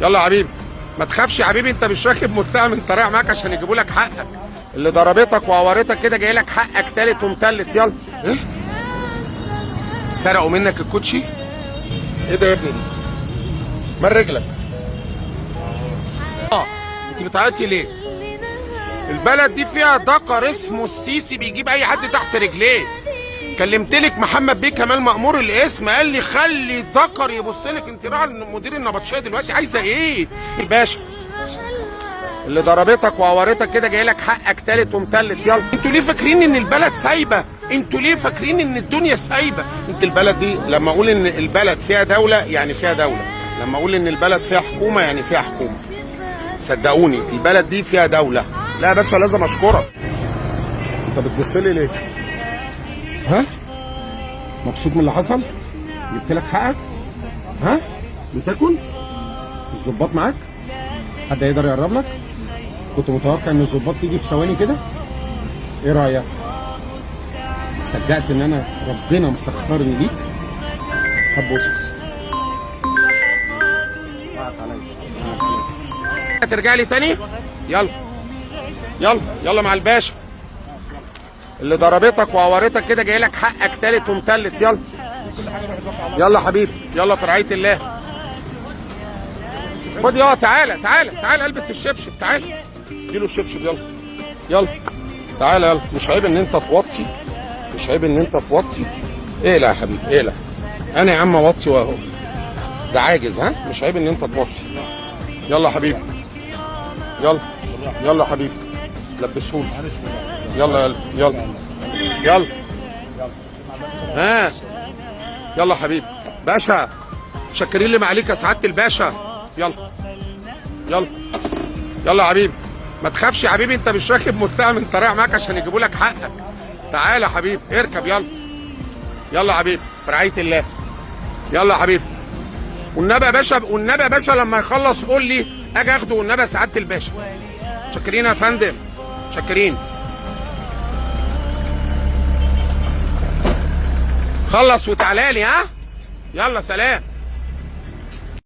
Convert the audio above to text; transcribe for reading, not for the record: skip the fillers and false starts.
يلا يا حبيبي. ما تخافش يا حبيبي، انت مش راكب متهم، انت رايح معاك عشان يجيبوا لك حقك. اللي ضربتك وعورتك كده جاي لك حقك تالت ومتلت. يلا. ايه؟ سرقوا منك الكوتشي؟ ايه ده يا ابني؟ مال رجلك؟ انت بتعيطي ليه؟ البلد دي فيها دكر اسمه السيسي بيجيب اي حد تحت رجليه. كلمتلك محمد بيه كمال مأمور الاسم، قال لي خلي دكر يبص لك. انت رايحه لمدير النبطشيه دلوقتي، عايزه ايه؟ الباشا اللي ضربتك وعورتك كده جاي لك حقك تالت ومتلت. يلا. انتوا ليه فاكرين ان البلد سايبه؟ انتوا ليه فاكرين ان الدنيا سايبه؟ انت البلد دي لما اقول ان البلد فيها دوله يعني فيها دوله، لما اقول ان البلد فيها حكومه يعني فيها حكومه. صدقوني البلد دي فيها دوله. لا يا باشا لازم اشكرك. انت بتبص لي ليه؟ ها؟ مبسوط من اللي حصل؟ جبت لك حقك؟ ها؟ بتاكل؟ الظباط معاك؟ حد يقدر يقرب لك؟ كنت متوقع ان الظباط تيجي في ثواني كده؟ ايه رايك؟ صدقت ان انا ربنا مسخرني ليك؟ حب وصل. هترجع لي تاني؟ يلا يلا يلا مع الباشا. اللي ضربتك وعورتك كده جاي لك حقك تالت ومتلت. يلا يلا حبيبي، يلا في رعايه الله. خد يلا، تعالى تعالى تعالى البس الشبشب، تعالى اديله الشبشب. يلا يلا تعالى يلا. مش عيب ان انت توطي؟ مش عيب ان انت توطي؟ اقلع يا حبيبي اقلع. انا يا عم اوطي واهو، ده عاجز. ها؟ مش عيب ان انت توطي. يلا يا حبيبي يلا يلا يا حبيبي لبسهولي. يلا يلا يلا يلا. ها يلا يا حبيبي. باشا متشكرين لي معاليك يا سعاده الباشا. يلا يلا يلا يا حبيبي. ما تخافش يا حبيبي، انت مش راكب متهم، انت رايح معاك عشان يجيبوا لك حقك. تعالى يا حبيبي اركب. يلا يلا يا حبيبي في رعايه الله. يلا يا حبيبي. والنبي يا باشا، والنبي يا باشا لما يخلص قول لي اجي اخده. والنبي يا سعاده الباشا. متشكرين يا فندم، متشكرين. خلص وتعالى لي. ها يلا سلام.